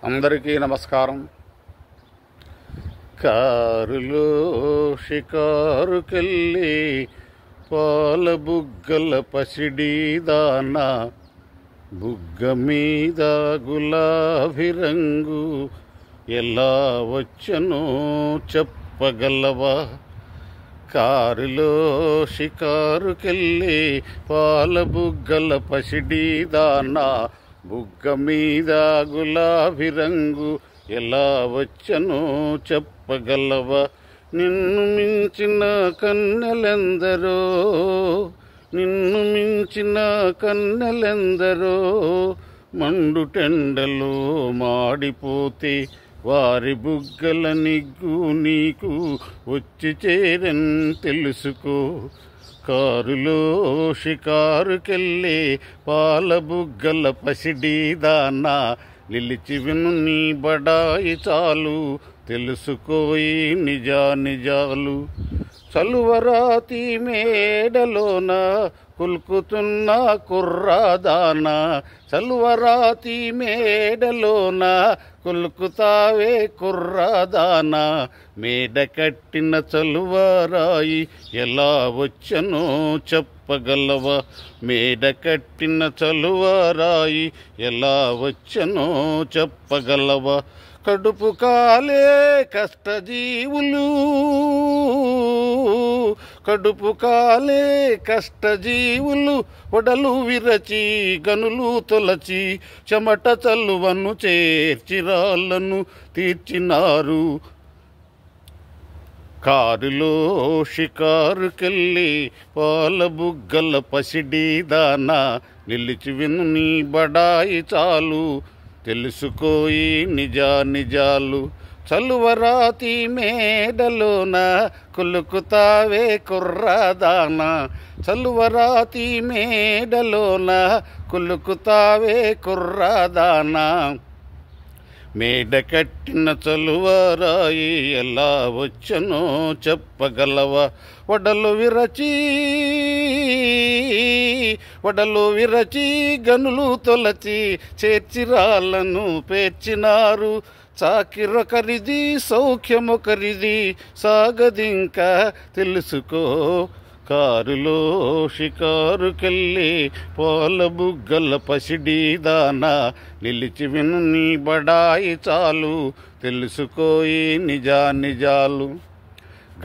అందరికీ నమస్కారం. కారులో షికారుకెళ్ళి పాల బుగ్గల పసిడి దాన, బుగ్గ మీద గులాబీ రంగు ఎలా వచ్చనో చెప్పగలవా? కారులో షికారుకెళ్ళి పాల బుగ్గల పసిడి దాన, బుగ్గ మీద గులాబీ రంగు ఎలా వచ్చనో చెప్పగలవా? నిన్ను మించిన కన్నెలెందరో, నిన్ను మించిన కన్నెలెందరో, మండుటెండలో మాడిపోతే వారి బుగ్గల నిగ్గు నీకు వచ్చి చేరని తెలుసుకో. కారులో షికారుకెళ్ళే పాల బుగ్గల పసిడి దాన, నిలిచి విను నీ బడాయి చాలు తెలుసుకోయి నిజాలు. చలువరాతి మేడలోన కుల్కుతున్న కుర్రాదాన, చలువరాతి మేడలోన కుల్కుతావే కుర్రాదాన, మేడ కట్టిన చలువరాయి ఎలా వచ్చనో చెప్పగలవా? మేడ కట్టిన చలువరాయి ఎలా వచ్చనో చెప్పగలవా? కడుపు కాలే కష్టజీవులు, కడుపు కాలే కష్టజీవులు, ఒడలు విరచి గనులు తొలచి చెమట చల్లువను చేర్చి రాళ్ళను తీర్చినారు. కారులో షికారుకెళ్ళి పాల బుగ్గల పసిడి దాన, నిలిచి విను నీ బడాయి చాలు తెలుసుకోయి నిజాలు. చలువరాతి మేడలోన కులుకుతావే కుర్రాదాన, చలువరాతి మేడలోన కులుకుతావే కుర్రాదాన, మేడ కట్టిన చలువరాయి ఎలా వచ్చనో చెప్పగలవా? వడలు విరచి గనులు తొలచి చేర్చిరాళ్ళను పేర్చినారు. చాకిరొకరిది సౌఖ్యమొకరిది సాగదింకా తెలుసుకో. కారులో షికారుకెళ్ళి పాల బుగ్గల పసిడి దాన, నిలిచి విను నీ బడాయి చాలు తెలుసుకోయి నిజాలు.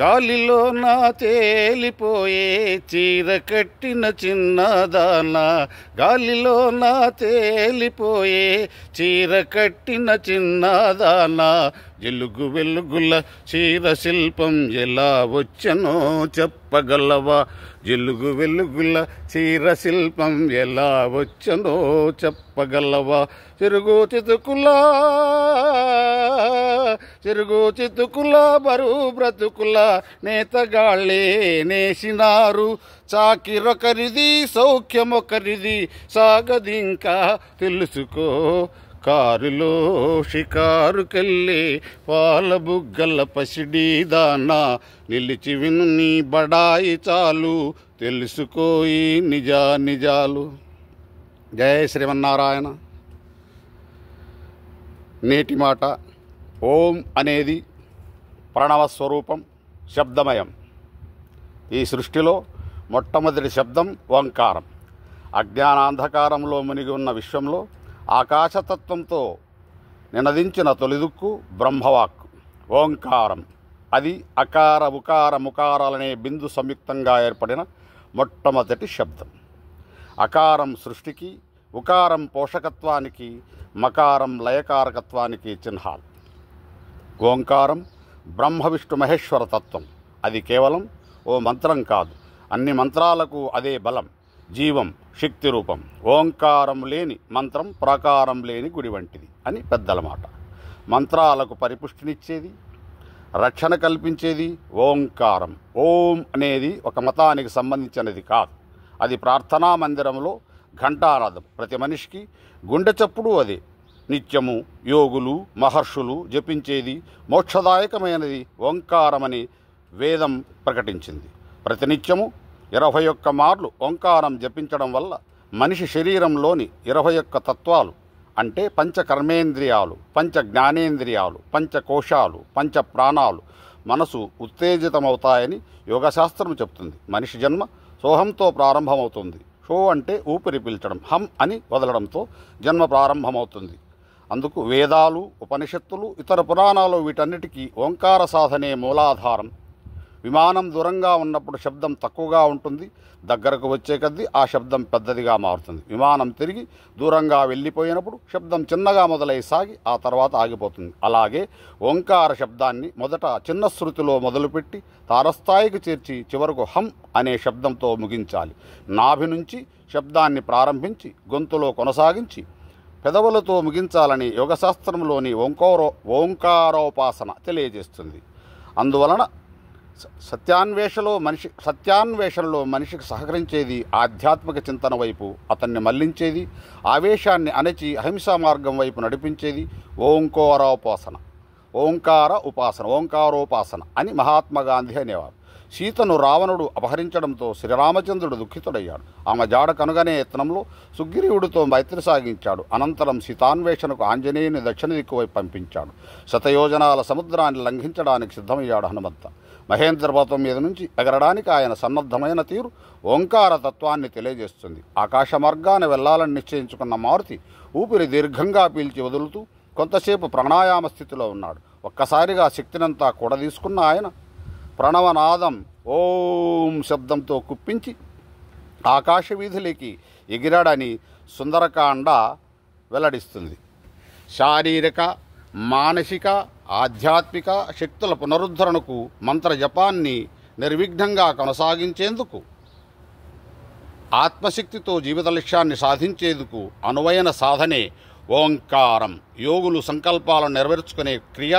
గాలిలో నా తేలిపోయే చీర కట్టిన చిన్నదాన, గాలిలో నా తేలిపోయే చీర కట్టిన చిన్నదాన, వెలుగు వెలుగుల చీర శిల్పం ఎలా వచ్చనో చెప్పగలవా? వెలుగు వెలుగుల చీర శిల్పం ఎలా వచ్చనో చెప్పగలవా? చెరుగు చితుకుల బరువు బ్రతుకుల నేతగాళ్ళే నేసినారు. చాకిరొకరిది సౌఖ్యమొకరిది సాగదింకా తెలుసుకో. కారులో షికారుకెళ్ళి పాల బుగ్గల పసిడి దాన, నిలిచి విను నీ బడాయి చాలు తెలుసుకోయి నిజాలు. జయ శ్రీమన్నారాయణ. నేటి మాట: ఓం అనేది ప్రణవస్వరూపం, శబ్దమయం. ఈ సృష్టిలో మొట్టమొదటి శబ్దం ఓంకారం. అజ్ఞానాంధకారంలో మునిగి ఉన్న విశ్వంలో ఆకాశతత్వంతో నినదించిన తొలిదుక్కు బ్రహ్మవాక్కు ఓంకారం. అది అకార ఉకార ముకారాలనే బిందు సంయుక్తంగా ఏర్పడిన మొట్టమొదటి శబ్దం. అకారం సృష్టికి, ఉకారం పోషకత్వానికి, మకారం లయకారకత్వానికి చిహ్నాలు. ఓంకారం బ్రహ్మ విష్ణు మహేశ్వర తత్వం. అది కేవలం ఓ మంత్రం కాదు, అన్ని మంత్రాలకు అదే బలం, జీవం, శక్తి రూపం. ఓంకారం లేని మంత్రం ప్రాకారం లేని గుడి వంటిది అని పెద్దల మాట. మంత్రాలకు పరిపుష్టినిచ్చేది, రక్షణ కల్పించేది ఓంకారం. ఓం అనేది ఒక మతానికి సంబంధించినది కాదు, అది ప్రార్థనా మందిరంలో ఘంటానాదం. ప్రతి మనిషికి గుండె చప్పుడు అదే. నిత్యము యోగులు మహర్షులు జపించేది మోక్షదాయకమైనది ఓంకారమని వేదం ప్రకటించింది. ప్రతినిత్యము 21 మార్లు ఓంకారం జపించడం వల్ల మనిషి శరీరంలోని 21 తత్వాలు అంటే పంచ కర్మేంద్రియాలు, పంచ జ్ఞానేంద్రియాలు, పంచకోశాలు, పంచ ప్రాణాలు మనసు ఉత్తేజితమవుతాయని యోగశాస్త్రం చెప్తుంది. మనిషి జన్మ సోహంతో ప్రారంభమవుతుంది. షో అంటే ఊపిరి పీల్చడం, హం అని వదలడంతో జన్మ ప్రారంభమవుతుంది. అందుకు వేదాలు, ఉపనిషత్తులు, ఇతర పురాణాలు వీటన్నిటికీ ఓంకార సాధనే మూలాధారం. విమానం దూరంగా ఉన్నప్పుడు శబ్దం తక్కువగా ఉంటుంది, దగ్గరకు వచ్చే కొద్దీ ఆ శబ్దం పెద్దదిగా మారుతుంది. విమానం తిరిగి దూరంగా వెళ్ళిపోయినప్పుడు శబ్దం చిన్నగా మొదలై సాగి ఆ తర్వాత ఆగిపోతుంది. అలాగే ఓంకార శబ్దాన్ని మొదట చిన్న శృతిలో మొదలుపెట్టి తారస్థాయికి చేర్చి చివరకు హం అనే శబ్దంతో ముగించాలి. నాభి నుంచి శబ్దాన్ని ప్రారంభించి గొంతులో కొనసాగించి పెదవులతో ముగించాలని యోగశాస్త్రంలోని ఓంకారోపాసన తెలియజేస్తుంది. అందువలన సత్యాన్వేషణలో మనిషికి సహకరించేది ఆధ్యాత్మిక చింతన వైపు అతన్ని మళ్లించేది, ఆవేశాన్ని అణచి అహింసా మార్గం వైపు నడిపించేది ఓంకారోపాసన అని మహాత్మా గాంధీ అనేవారు. సీతను రావణుడు అపహరించడంతో శ్రీరామచంద్రుడు దుఃఖితుడయ్యాడు. ఆమె జాడ కనుగనే యత్నంలో సుగ్రీవుడితో మైత్రి సాగించాడు. అనంతరం సీతాన్వేషణకు ఆంజనేయుని దక్షిణ దిక్కు వైపు పంపించాడు. శతయోజనాల సముద్రాన్ని లంఘించడానికి సిద్ధమయ్యాడు హనుమంత. మహేంద్ర పర్వతం మీద నుంచి ఎగరడానికి ఆయన సన్నద్ధమైన తీరు ఓంకార తత్వాన్ని తెలియజేస్తుంది. ఆకాశ మార్గాన వెళ్లాలని నిశ్చయించుకున్న మారుతి ఊపిరి దీర్ఘంగా పీల్చి వదులుతూ కొంతసేపు ప్రాణాయామ స్థితిలో ఉన్నాడు. ఒక్కసారిగా శక్తినంతా కూడదీసుకున్న ఆయన ప్రణవనాదం ఓం శబ్దంతో కుప్పించి ఆకాశ వీధులకి ఎగిరాడని సుందరకాండ వెల్లడిస్తుంది. శారీరక, మానసిక, ఆధ్యాత్మిక శక్తుల పునరుద్ధరణకు మంత్ర జపాన్ని నిర్విఘ్నంగా కొనసాగించేందుకు, ఆత్మశక్తితో జీవిత లక్ష్యాన్ని సాధించేందుకు అనువైన సాధనే ఓంకారం. యోగులు సంకల్పాలను నెరవేర్చుకునే క్రియ.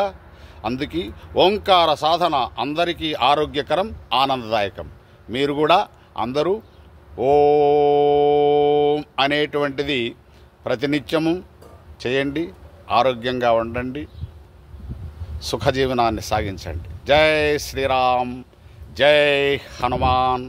అందుకే ఓంకార సాధన అందరికీ ఆరోగ్యకరం, ఆనందదాయకం. మీరు కూడా అందరూ ఓం అనేటువంటిది ప్రతినిత్యము చేయండి. ఆరోగ్యంగా ఉండండి, సుఖజీవనాన్ని సాగించండి. జై శ్రీరామ్, జై హనుమాన్.